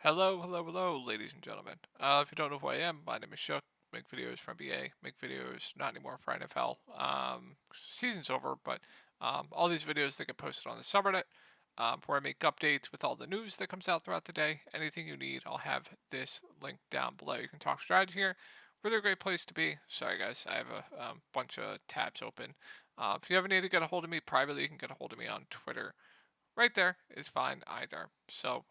Hello, hello, hello, ladies and gentlemen. If you don't know who I am, my name is Shook. Make videos for NBA, make videos not anymore for NFL. Season's over, but all these videos that get posted on the subreddit, where I make updates with all the news that comes out throughout the day. Anything you need, I'll have this link down below. You can talk strategy here. Really great place to be. Sorry, guys, I have a bunch of tabs open. If you ever need to get a hold of me privately, you can get a hold of me on Twitter right there is fine either. So,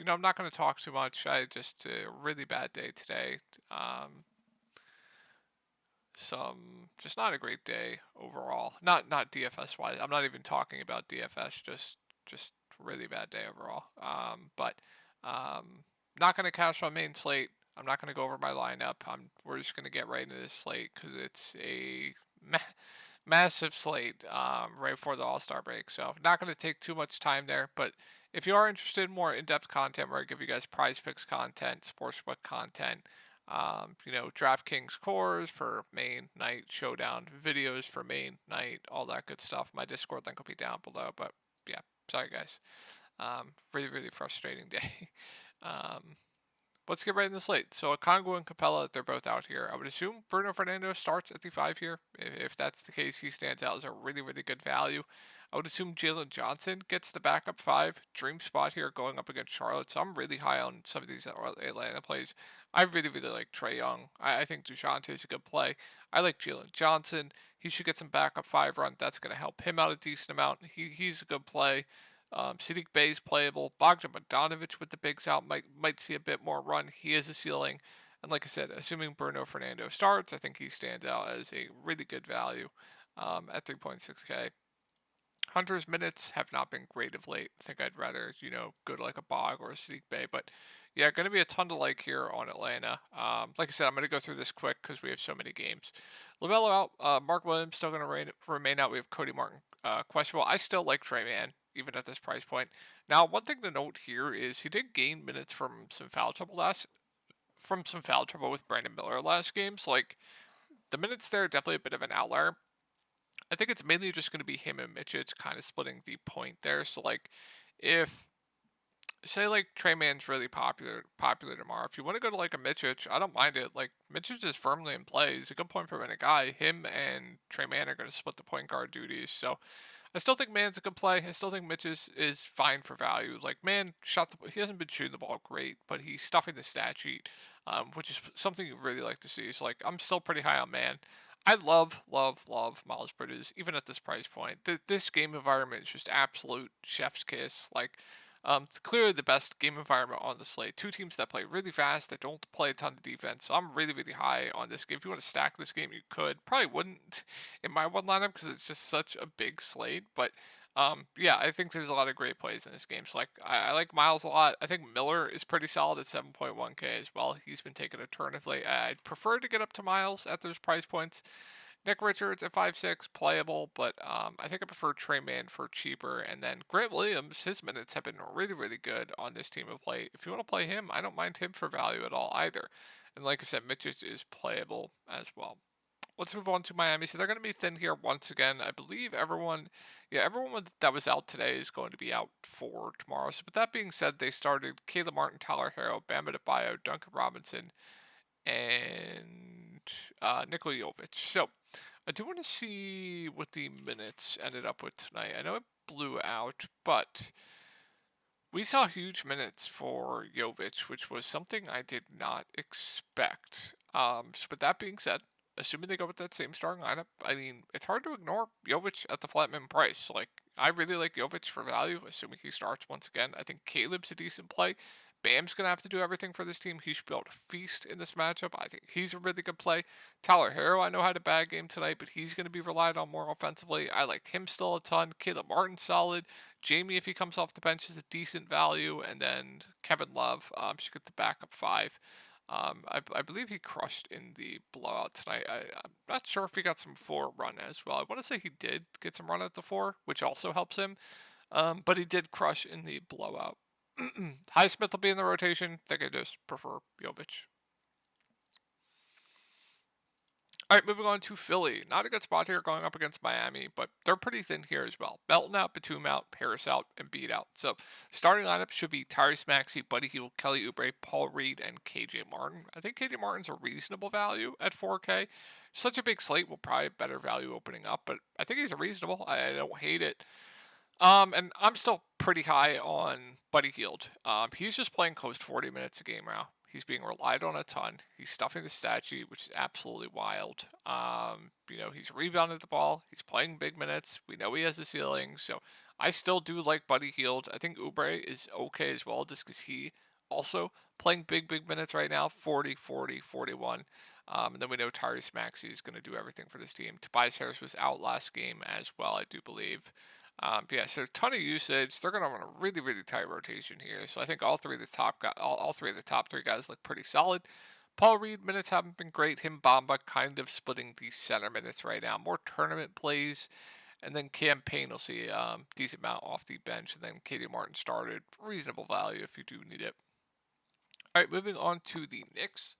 I'm not going to talk too much. I just a really bad day today. Um, some just not a great day overall. Not DFS wise. I'm not even talking about DFS. Just really bad day overall. But not going to cash on main slate. I'm not going to go over my lineup. We're just going to get right into this slate because it's a massive slate right before the All Star break. So not going to take too much time there. But if you are interested in more in-depth content where I give you guys prize picks content, sportsbook content, Draftkings cores for main night showdown, videos for main night, all that good stuff. My Discord link will be down below. But yeah, sorry guys. Really, really frustrating day. um, let's get right in the slate. So Congo and Capella, they're both out here. I would assume Bruno Fernando starts at the 5 here. If that's the case, he stands out as a really, really good value. I would assume Jalen Johnson gets the backup 5. Dream spot here going up against Charlotte. So I'm really high on some of these Atlanta plays. I really, really like Trae Young. I think DeJounte is a good play. I like Jalen Johnson. He should get some backup 5 run. That's going to help him out a decent amount. He's a good play. Sadiq Bey is playable. Bogdan Bogdanovic with the bigs out might see a bit more run. He is a ceiling. And like I said, assuming Bruno Fernando starts, I think he stands out as a really good value at 3.6K. Hunter's minutes have not been great of late. I think I'd rather, go to like a Bog or a Sadiq Bey. But yeah, going to be a ton to like here on Atlanta. Like I said, I'm going to go through this quick because we have so many games. LaMelo out. Mark Williams still going to remain out. We have Cody Martin questionable. I still like Trey Man, even at this price point. Now, one thing to note here is he did gain minutes from some foul trouble with Brandon Miller last game. So like the minutes there are definitely a bit of an outlier. I think it's mainly just going to be him and Mitchell kind of splitting the point there. So like if say like Trey Man's really popular tomorrow. If you want to go to like a Mitchich, I don't mind it. Like Mitchich is firmly in play. He's a good point per minute guy. Him and Trey Man are going to split the point guard duties. So I still think Man's a good play. I still think Mitch is fine for value. Like Man he hasn't been shooting the ball great, but he's stuffing the stat sheet, which is something you really like to see. So like I'm still pretty high on Man. I love, love, love Miles Bridges, even at this price point. This game environment is just absolute chef's kiss. Like, clearly the best game environment on the slate. Two teams that play really fast, that don't play a ton of defense. So I'm really, really high on this game. If you want to stack this game, you could. Probably wouldn't in my one lineup because it's just such a big slate. But yeah, I think there's a lot of great plays in this game. So like, I like Miles a lot. I think Miller is pretty solid at 7.1K as well. He's been taking a turn of late. I'd prefer to get up to Miles at those price points. Nick Richards at 5'6", playable, but I think I prefer Trey Man for cheaper. And then Grant Williams, his minutes have been really, really good on this team of late. If you want to play him, I don't mind him for value at all either. And like I said, Mitch is playable as well. Let's move on to Miami. So they're going to be thin here once again. I believe everyone that was out today is going to be out for tomorrow. So with that being said, they started Caleb Martin, Tyler Harrow, Bam Adebayo, Duncan Robinson, and Nikola Jovic. So I do want to see what the minutes ended up with tonight. I know it blew out, but we saw huge minutes for Jovic, which was something I did not expect. So with that being said, assuming they go with that same starting lineup, I mean, it's hard to ignore Jovic at the flatman price. Like, I really like Jovic for value, assuming he starts once again. I think Caleb's a decent play. Bam's going to have to do everything for this team. He should be able to feast in this matchup. I think he's a really good play. Tyler Harrow, I know had a bad game tonight, but he's going to be relied on more offensively. I like him still a ton. Caleb Martin, solid. Jamie, if he comes off the bench, is a decent value. And then Kevin Love should get the backup 5. I believe he crushed in the blowout tonight. I'm not sure if he got some 4 run as well. I want to say he did get some run at the 4, which also helps him. But he did crush in the blowout. Highsmith will be in the rotation. I think I just prefer Jovic. All right, moving on to Philly. Not a good spot here going up against Miami, but they're pretty thin here as well. Belton out, Batum out, Harris out, and Beat out. So starting lineup should be Tyrese Maxey, Buddy Hield, Kelly Oubre, Paul Reed, and KJ Martin. I think KJ Martin's a reasonable value at 4K. Such a big slate will probably have better value opening up, but I think he's a reasonable. I don't hate it. And I'm still pretty high on Buddy Hield. He's just playing close to 40 minutes a game now. He's being relied on a ton. He's stuffing the stat sheet, which is absolutely wild. He's rebounded the ball. He's playing big minutes. We know he has a ceiling. So I still do like Buddy Hield. I think Oubre is okay as well, just because he also playing big minutes right now, 40, 40, 41. And then we know Tyrese Maxey is going to do everything for this team. Tobias Harris was out last game as well, I do believe. Yeah, so a ton of usage. They're going to run a really tight rotation here. So I think all three of the all three of the top three guys look pretty solid. Paul Reed minutes haven't been great. Him Bamba kind of splitting the center minutes right now. More tournament plays, and then campaign will see decent amount off the bench, and then Katie Martin started reasonable value if you do need it. All right, moving on to the Knicks.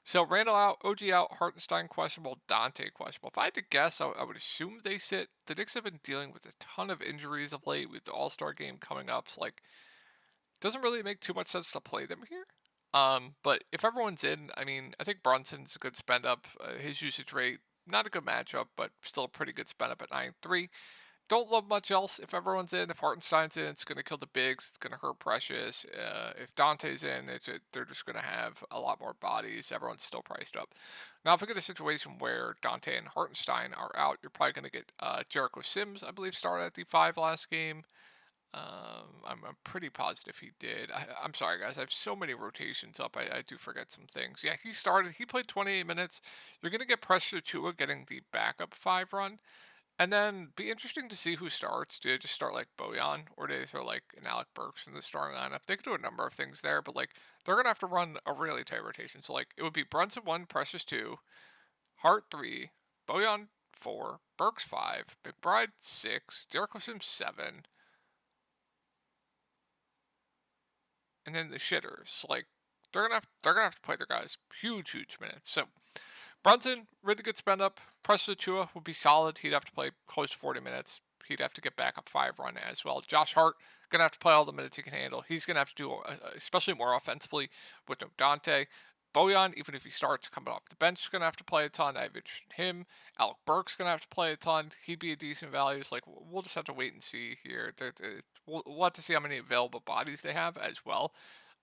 So Randall out, OG out, Hartenstein questionable, Dante questionable. If I had to guess, I would assume they sit. The Knicks have been dealing with a ton of injuries of late with the All-Star game coming up. So like, doesn't really make too much sense to play them here. But if everyone's in, I mean, I think Brunson's a good spend up. His usage rate, not a good matchup, but still a pretty good spend up at 9.3. Don't love much else. If everyone's in, if Hartenstein's in, it's going to kill the bigs. It's going to hurt Precious. If Dante's in, they're just going to have a lot more bodies. Everyone's still priced up. Now, if we get a situation where Dante and Hartenstein are out, you're probably going to get Jericho Sims, I believe, started at the 5 last game. I'm pretty positive he did. I'm sorry, guys. I have so many rotations up. I do forget some things. Yeah, he started. He played 28 minutes. You're going to get Precious Chua getting the backup 5 run. And then be interesting to see who starts. Do they just start like Bojan, or do they throw like an Alec Burks in the starting lineup? They could do a number of things there, but like they're gonna have to run a really tight rotation. So like it would be Brunson 1, Precious 2, Hart 3, Bojan 4, Burks 5, McBride 6, Jericho Sims 7, and then the shitters. Like they're gonna have to play their guys huge minutes. So Brunson, really good spend up. Precious Achua would be solid. He'd have to play close to 40 minutes. He'd have to get back up 5 run as well. Josh Hart, going to have to play all the minutes he can handle. He's going to have to do, especially more offensively with no Dante. Bojan, even if he starts coming off the bench, is going to have to play a ton. I've mentioned him. Alec Burks going to have to play a ton. He'd be a decent value. It's like, we'll just have to wait and see here. We'll have to see how many available bodies they have as well.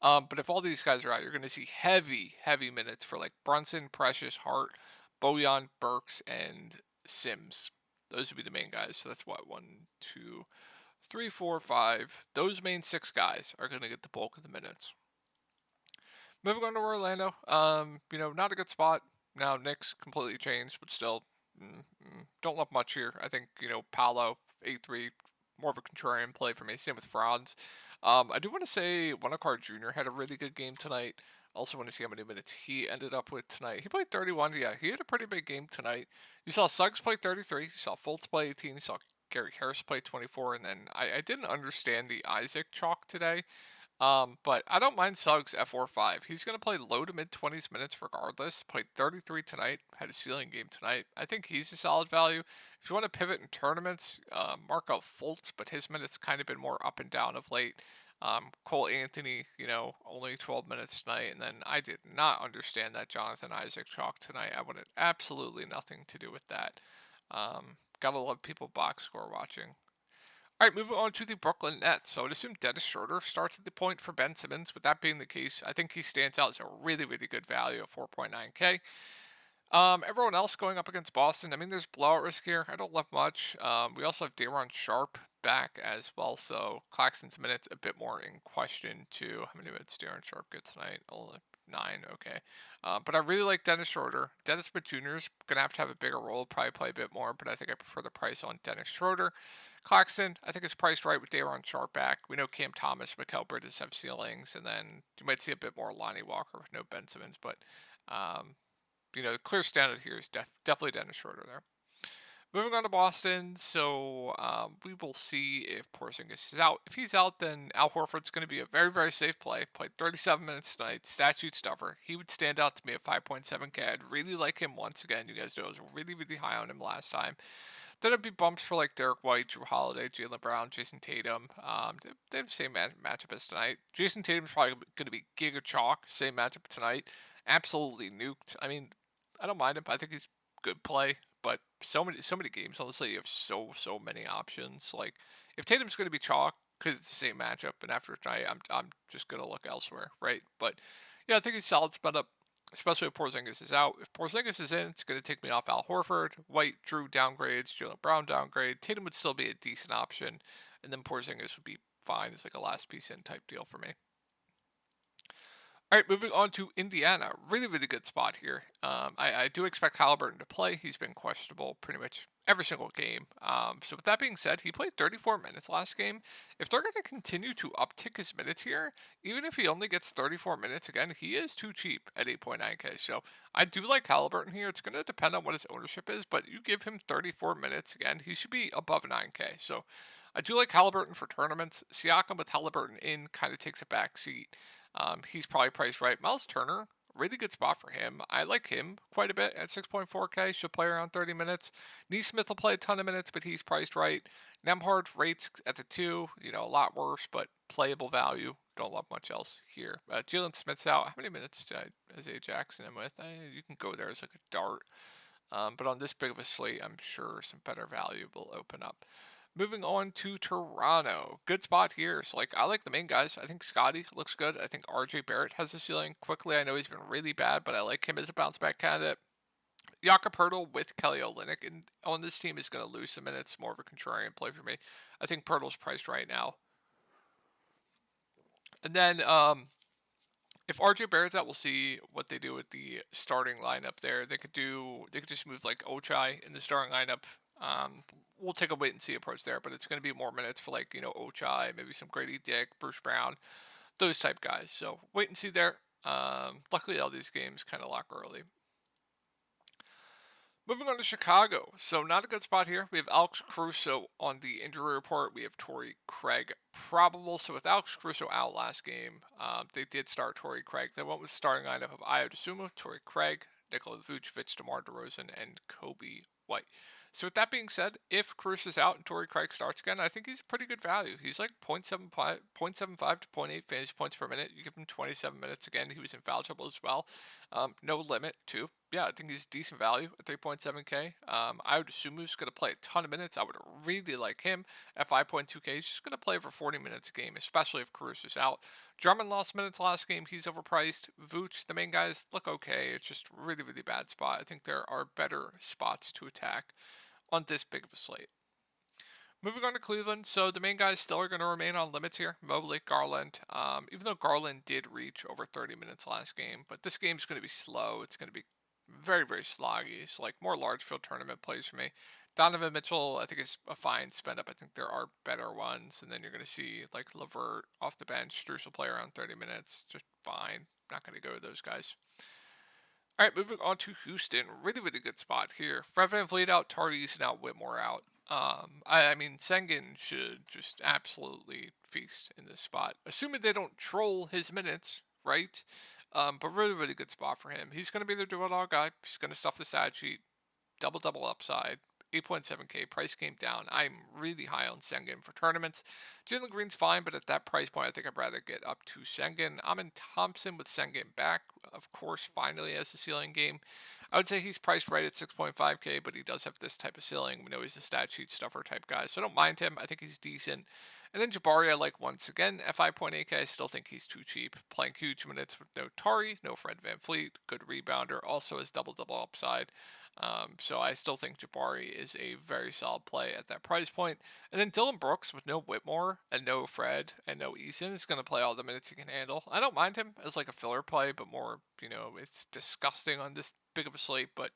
But if all these guys are out, you're going to see heavy minutes for like Brunson, Precious, Hart, Bojan, Burks, and Sims. Those would be the main guys. So that's what 1, 2, 3, 4, 5. Those main 6 guys are going to get the bulk of the minutes. Moving on to Orlando. Not a good spot. Now Knicks completely changed, but still don't love much here. I think Paolo 8-3, more of a contrarian play for me. Same with Franz. I do want to say Wendell Jr. had a really good game tonight. Also want to see how many minutes he ended up with tonight. He played 31. Yeah, he had a pretty big game tonight. You saw Suggs play 33. You saw Fultz play 18. You saw Gary Harris play 24. And then I didn't understand the Isaac chalk today. But I don't mind Suggs at 4-5. He's going to play low to mid 20s minutes regardless. Played 33 tonight. Had a ceiling game tonight. I think he's a solid value. If you want to pivot in tournaments, mark out Fultz, but his minutes kind of been more up and down of late. Cole Anthony, only 12 minutes tonight. And then I did not understand that Jonathan Isaac chalk tonight. I wanted absolutely nothing to do with that. Gotta love people box score watching. All right, moving on to the Brooklyn Nets. So I'd assume Dennis Schroeder starts at the point for Ben Simmons. With that being the case, I think he stands out as a really good value at 4.9K. Everyone else going up against Boston, I mean, there's blowout risk here. I don't love much. We also have Daron Sharp back as well, so Claxton's minutes a bit more in question too. How many minutes Daron Sharp get tonight? Only 9, okay. But I really like Dennis Schroeder. Dennis Smith Jr. is going to have a bigger role, probably play a bit more, but I think I prefer the price on Dennis Schroeder. Claxton, I think is priced right with Daron Sharp back. We know Cam Thomas, Mikal Bridges have ceilings, and then you might see a bit more Lonnie Walker with no Ben Simmons, but the clear standard here is definitely Dennis Schroeder there. Moving on to Boston, so we will see if Porzingis is out. If he's out, then Al Horford's going to be a very, very safe play. Played 37 minutes tonight, stat sheet stuffer. He would stand out to me at 5.7K. I'd really like him once again. You guys know I was really, really high on him last time. Then it'd be bumps for like Derek White, Drew Holiday, Jaylen Brown, Jason Tatum. They have the same matchup as tonight. Jason Tatum's probably going to be giga chalk. Same matchup tonight. Absolutely nuked. I mean, I don't mind him. I think he's good play, but so many games. Honestly, you have so many options. Like if Tatum's going to be chalk because it's the same matchup, and after tonight, I'm just going to look elsewhere, right? But yeah, I think he's solid spot up, especially if Porzingis is out. If Porzingis is in, it's going to take me off Al Horford. White, Drew downgrades, Jaylen Brown downgrade. Tatum would still be a decent option, and then Porzingis would be fine as like a last piece in type deal for me. All right, moving on to Indiana. Really, really good spot here. I do expect Halliburton to play. He's been questionable pretty much every single game. So with that being said, he played 34 minutes last game. If they're going to continue to uptick his minutes here, even if he only gets 34 minutes again, he is too cheap at 8.9K. So I do like Halliburton here. It's going to depend on what his ownership is, but you give him 34 minutes again, he should be above 9K. So I do like Halliburton for tournaments. Siakam with Halliburton in kind of takes a back seat. He's probably priced right. Miles Turner, really good spot for him. I like him quite a bit at 6.4K. Should play around 30 minutes. Neesmith will play a ton of minutes, but he's priced right. Nemhard rates at the 2, a lot worse, but playable value. Don't love much else here. Jalen Smith's out. How many minutes did Isaiah Jackson in with? You can go there as like a dart. But on this big of a slate, I'm sure some better value will open up. Moving on to Toronto. Good spot here. So, I like the main guys. I think Scotty looks good. I think RJ Barrett has the ceiling. Quickly, I know he's been really bad, but I like him as a bounce back candidate. Jakob Pertl with Kelly Olynyk and on this team is going to lose some minutes. More of a contrarian play for me. I think Pertl's priced right now. And then if RJ Barrett's out, we'll see what they do with the starting lineup there. They could just move like Ochai in the starting lineup. We'll take a wait and see approach there, but it's going to be more minutes for Ochai, maybe some Grady Dick, Bruce Brown, those type guys. So wait and see there. Luckily, all these games kind of lock early. Moving on to Chicago. So not a good spot here. We have Alex Caruso on the injury report. We have Torrey Craig probable. So with Alex Caruso out last game, they did start Torrey Craig. They went with starting lineup of Ayo Dosunmu, Torrey Craig, Nikola Vucevic, DeMar DeRozan, and Kobe White. So with that being said, if Caruso's out and Torrey Craig starts again, I think he's a pretty good value. He's like 0.75 to zero point 0.8 fantasy points per minute. You give him 27 minutes again. He was in foul trouble as well. No limit too. Yeah, I think he's decent value at 3.7K. I would assume he's going to play a ton of minutes. I would really like him at 5.2K. He's just going to play for 40 minutes a game, especially if Caruso's out. Drummond lost minutes last game. He's overpriced. Vooch, the main guys, look okay. It's just really, really bad spot. I think there are better spots to attack on this big of a slate. Moving on to Cleveland, so the main guys still are going to remain on limits here. Mobley, Garland, even though Garland did reach over 30 minutes last game, but this game's going to be slow. It's going to be very, very sloggy. It's like more large field tournament plays for me. Donovan Mitchell, I think, is a fine spend up. I think there are better ones, and then you're going to see like Levert off the bench. Strus will play around 30 minutes, just fine. Not going to go with those guys. All right, moving on to Houston. Really, really good spot here. Fred VanVleet out, Tardis out, Whitmore out. I mean, Sengun should just absolutely feast in this spot, assuming they don't troll his minutes, right? But really, really good spot for him. He's going to be the do-it-all guy. He's going to stuff the stat sheet, double upside. 8.7K price came down. I'm really high on Sengun for tournaments. Jalen Green's fine, but at that price point, I think I'd rather get up to Sengun. Amin Thompson with Sengun back, of course, finally as a ceiling game. I would say he's priced right at 6.5K, but he does have this type of ceiling. We know he's a stat sheet stuffer type guy, so I don't mind him. I think he's decent. And then Jabari, I like once again at 5.8K. I still think he's too cheap. Playing huge minutes with no Tari, no Fred VanVleet, good rebounder, also has double upside. So I still think Jabari is a very solid play at that price point. And then Dylan Brooks with no Whitmore and no Fred and no Eason is going to play all the minutes he can handle. I don't mind him as like a filler play, but more, it's disgusting on this big of a slate. But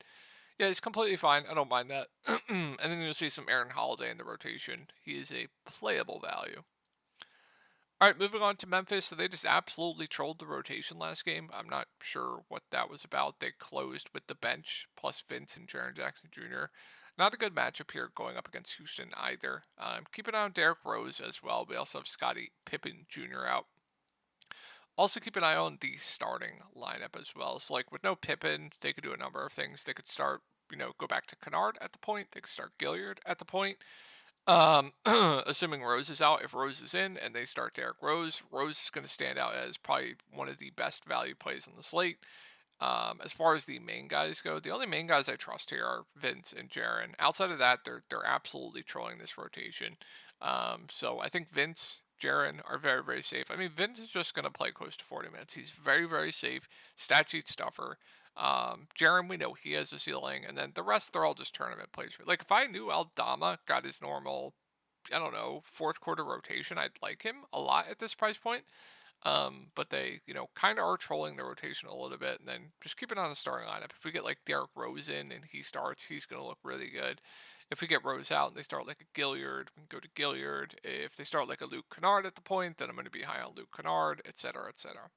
yeah, he's completely fine. I don't mind that. And then you'll see some Aaron Holiday in the rotation. He is a playable value. All right, moving on to Memphis. So they just absolutely trolled the rotation last game. I'm not sure what that was about. They closed with the bench plus Vince and Jaren Jackson Jr. Not a good matchup here going up against Houston either. Keep an eye on Derrick Rose as well. We also have Scottie Pippen Jr. out. Also, keep an eye on the starting lineup as well. So, like with no Pippen, they could do a number of things. They could start, go back to Kennard at the point. They could start Gilliard at the point. Assuming Rose is out, if Rose is in and they start Derrick Rose, Rose is going to stand out as probably one of the best value plays on the slate. As far as the main guys go, the only main guys I trust here are Vince and Jaron. Outside of that, they're absolutely trolling this rotation. So I think Vince, Jaron are very, very safe. I mean, Vince is just going to play close to 40 minutes. He's very, very safe. Stat sheet stuffer. Jaron, we know he has a ceiling, and then the rest, they're all just tournament plays. Like, if I knew Aldama got his normal, I don't know, fourth quarter rotation, I'd like him a lot at this price point. But they, kind of are trolling the rotation a little bit, and then just keep it on the starting lineup. If we get like Derrick Rose in and he starts, he's going to look really good. If we get Rose out and they start like a Gilliard, we can go to Gilliard. If they start like a Luke Kennard at the point, then I'm going to be high on Luke Kennard, etc., etc.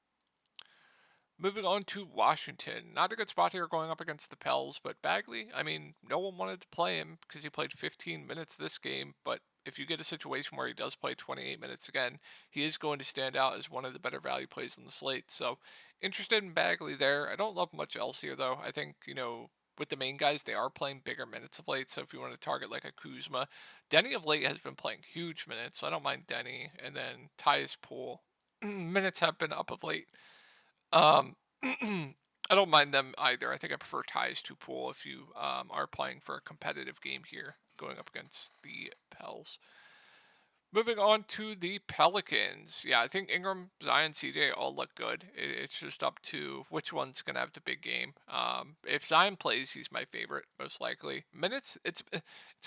Moving on to Washington. Not a good spot here going up against the Pels, but Bagley, I mean, no one wanted to play him because he played 15 minutes this game, but if you get a situation where he does play 28 minutes again, he is going to stand out as one of the better value plays on the slate. So, interested in Bagley there. I don't love much else here, though. I think, with the main guys, they are playing bigger minutes of late. So, if you want to target like a Kuzma, Denny of late has been playing huge minutes, so I don't mind Denny. And then Tyus Poole, minutes have been up of late. Um, I don't mind them either. I think I prefer ties to Pool if you are playing for a competitive game here, going up against the Pels. Moving on to the Pelicans. Yeah, I think Ingram, Zion, CJ all look good. It's just up to which one's going to have the big game. If Zion plays, he's my favorite, most likely. Minutes, it's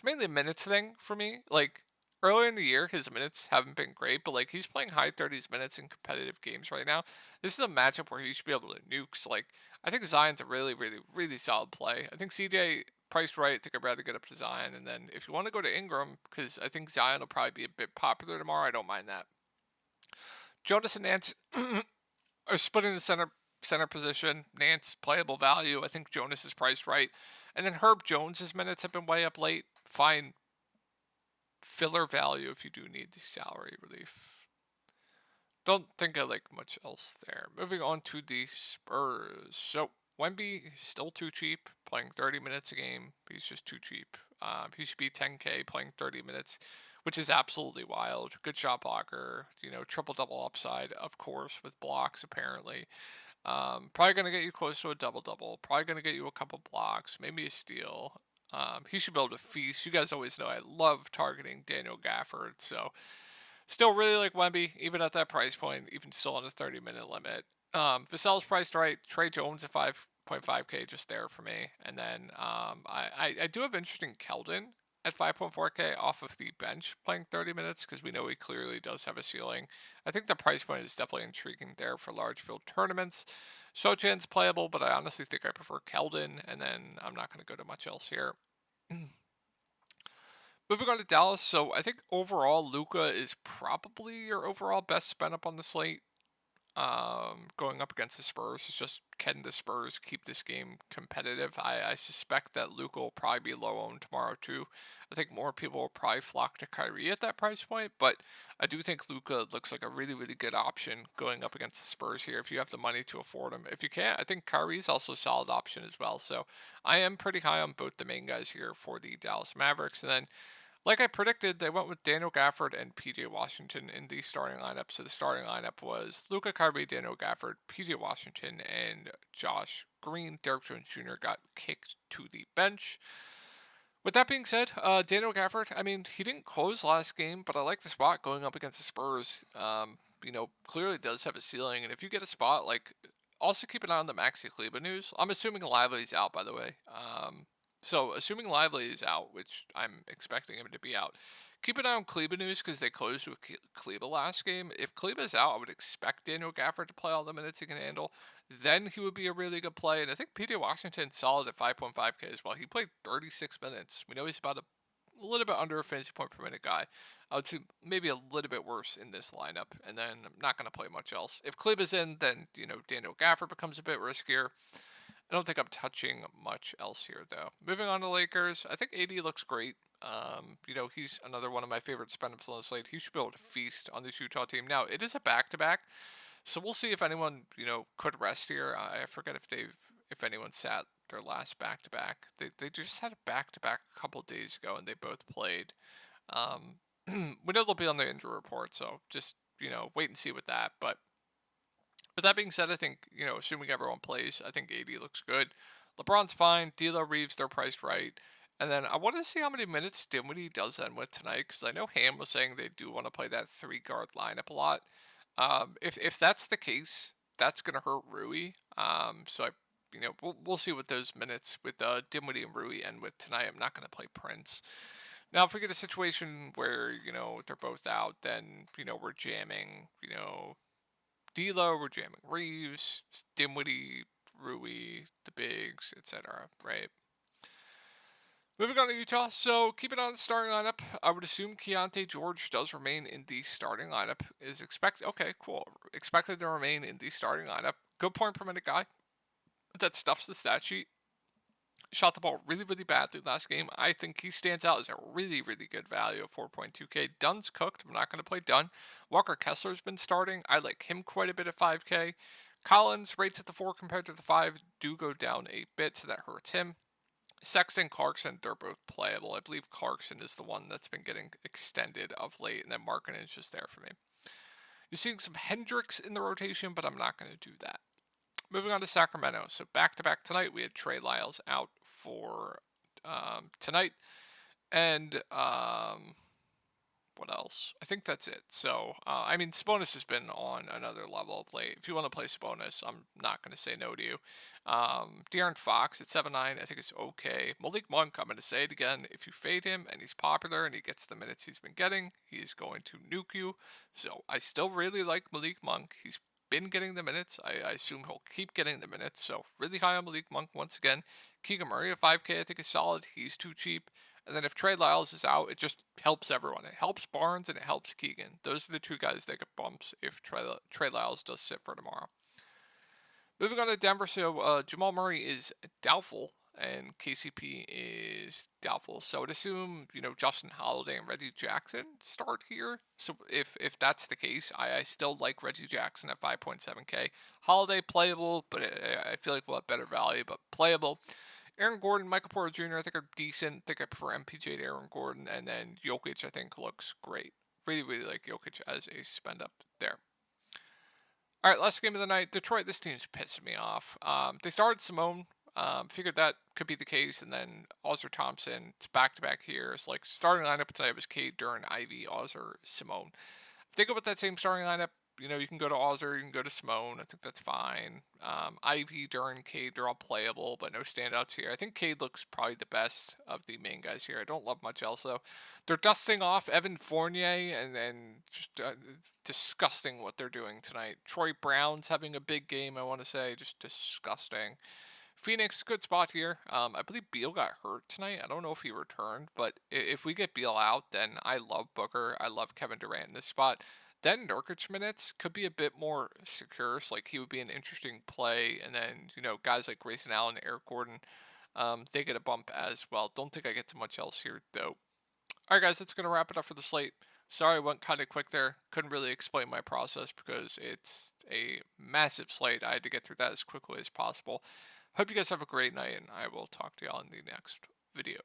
mainly a minutes thing for me. Like, earlier in the year, his minutes haven't been great, but, like, he's playing high 30s minutes in competitive games right now. This is a matchup where he should be able to nuke. So, like, I think Zion's a really, really, really solid play. I think CJ priced right. I think I'd rather get up to Zion. And then if you want to go to Ingram, because I think Zion will probably be a bit popular tomorrow, I don't mind that. Jonas and Nance are splitting the center position. Nance playable value. I think Jonas is priced right. And then Herb Jones's minutes have been way up late. Fine filler value if you do need the salary relief. Don't think I like much else there. Moving on to the Spurs. So Wemby is still too cheap, playing 30 minutes a game. He's just too cheap. He should be 10K playing 30 minutes, which is absolutely wild. Good shot blocker, triple double upside, of course, with blocks apparently. Probably gonna get you close to a double double. Probably gonna get you a couple blocks, maybe a steal. He should be able to feast. You guys always know I love targeting Daniel Gafford, so still really like Wemby, even at that price point, even still on a 30-minute limit. Vassell's priced right. Trey Jones at 5.5K just there for me. And then I do have interest in Keldon at 5.4K off of the bench playing 30 minutes because we know he clearly does have a ceiling. I think the price point is definitely intriguing there for large field tournaments. Sochan's playable, but I honestly think I prefer Keldon, and then I'm not going to go to much else here. Moving on to Dallas, so I think overall Luka is probably your overall best spend up on the slate. Going up against the Spurs is just, can the Spurs keep this game competitive? I suspect that Luka will probably be low owned tomorrow too. I think more people will probably flock to Kyrie at that price point, but I do think Luka looks like a really, really good option going up against the Spurs here if you have the money to afford him. If you can't, I think Kyrie's also a solid option as well. So I am pretty high on both the main guys here for the Dallas Mavericks. And then, like I predicted, they went with Daniel Gafford and PJ Washington in the starting lineup. So the starting lineup was Luka Kyrie, Daniel Gafford, PJ Washington, and Josh Green. Derrick Jones Jr. got kicked to the bench. With that being said, Daniel Gafford, I mean, he didn't close last game, but I like the spot going up against the Spurs. Clearly does have a ceiling. And if you get a spot, like, also keep an eye on the Maxi Kleber news. I'm assuming Lively's out, by the way. So, assuming Lively is out, which I'm expecting him to be out, keep an eye on Kleba news because they closed with Kleba last game. If Kleba is out, I would expect Daniel Gafford to play all the minutes he can handle. Then he would be a really good play. And I think PJ Washington's solid at 5.5K as well. He played 36 minutes. We know he's about a little bit under a fantasy point per minute guy. I would say maybe a little bit worse in this lineup. And then I'm not going to play much else. If Kleba's in, then, Daniel Gafford becomes a bit riskier. I don't think I'm touching much else here, though. Moving on to Lakers, I think AD looks great. He's another one of my favorite spend-ups on the slate. He should be able to feast on this Utah team. Now, it is a back-to-back, so we'll see if anyone, could rest here. I forget if anyone sat their last back-to-back. They just had a back-to-back a couple days ago, and they both played. Um, we know they'll be on the injury report, so just, wait and see with that. But with that being said, I think, assuming everyone plays, I think AD looks good. LeBron's fine. D'Lo, Reeves, they're priced right. And then I wanted to see how many minutes Dinwiddie does end with tonight, because I know Ham was saying they do want to play that three-guard lineup a lot. If that's the case, that's gonna hurt Rui. We'll see what those minutes with Dinwiddie and Rui end with tonight. I'm not gonna play Prince. Now, if we get a situation where they're both out, then we're jamming D'Lo, we're jamming Reeves, Dinwiddie, Rui, the bigs, etc. Right. Moving on to Utah, so keep it on the starting lineup. I would assume Keontae George does remain in the starting lineup. Is expected. Okay, cool. Expected to remain in the starting lineup. Good point per minute guy. That stuffs the stat sheet. Shot the ball really, really badly last game. I think he stands out as a really, really good value of 4.2K. Dunn's cooked. I'm not going to play Dunn. Walker Kessler's been starting. I like him quite a bit at 5K. Collins rates at the 4 compared to the 5 do go down a bit, so that hurts him. Sexton, Clarkson, they're both playable. I believe Clarkson is the one that's been getting extended of late, and then Markkanen is just there for me. You're seeing some Hendricks in the rotation, but I'm not going to do that. Moving on to Sacramento. So back-to-back tonight, we had Trey Lyles out for tonight. And what else? I think that's it. So, Sabonis has been on another level of late. If you want to play Sabonis, I'm not going to say no to you. De'Aaron Fox at 7-9, I think it's okay. Malik Monk, I'm going to say it again. If you fade him and he's popular and he gets the minutes he's been getting, he's going to nuke you. So I still really like Malik Monk. He's been getting the minutes. I assume he'll keep getting the minutes. So really high on Malik Monk once again. Keegan Murray at 5K, I think is solid. He's too cheap. And then if Trey Lyles is out, it just helps everyone. It helps Barnes and it helps Keegan. Those are the two guys that get bumps if Trey Lyles does sit for tomorrow. Moving on to Denver, so Jamal Murray is doubtful and KCP is doubtful. So I would assume, Justin Holiday and Reggie Jackson start here. So if that's the case, I still like Reggie Jackson at 5.7K. Holiday playable, but I feel like we'll have better value, but playable. Aaron Gordon, Michael Porter Jr. I think are decent. I think I prefer MPJ to Aaron Gordon. And then Jokic I think looks great. Really, really like Jokic as a spend up there. All right, last game of the night. Detroit, this team's pissing me off. They started Simone. Figured that could be the case. And then Ozzer Thompson, it's back-to-back here. It's like starting lineup tonight was Cade, Duran, Ivy, Ozzer, Simone. If they go with that same starting lineup, you can go to Ozzer, you can go to Simone. I think that's fine. Ivy, Duran, Cade, they're all playable, but no standouts here. I think Cade looks probably the best of the main guys here. I don't love much else, though. They're dusting off Evan Fournier, and then just disgusting what they're doing tonight. Troy Brown's having a big game, I want to say. Just disgusting. Phoenix, good spot here. I believe Beal got hurt tonight. I don't know if he returned, but if we get Beal out, then I love Booker. I love Kevin Durant in this spot. Then Nurkic minutes could be a bit more secure. So like he would be an interesting play. And then, guys like Grayson Allen, Eric Gordon, they get a bump as well. Don't think I get too much else here, though. All right, guys, that's going to wrap it up for the slate. Sorry I went kind of quick there. Couldn't really explain my process because it's a massive slate. I had to get through that as quickly as possible. Hope you guys have a great night, and I will talk to y'all in the next video.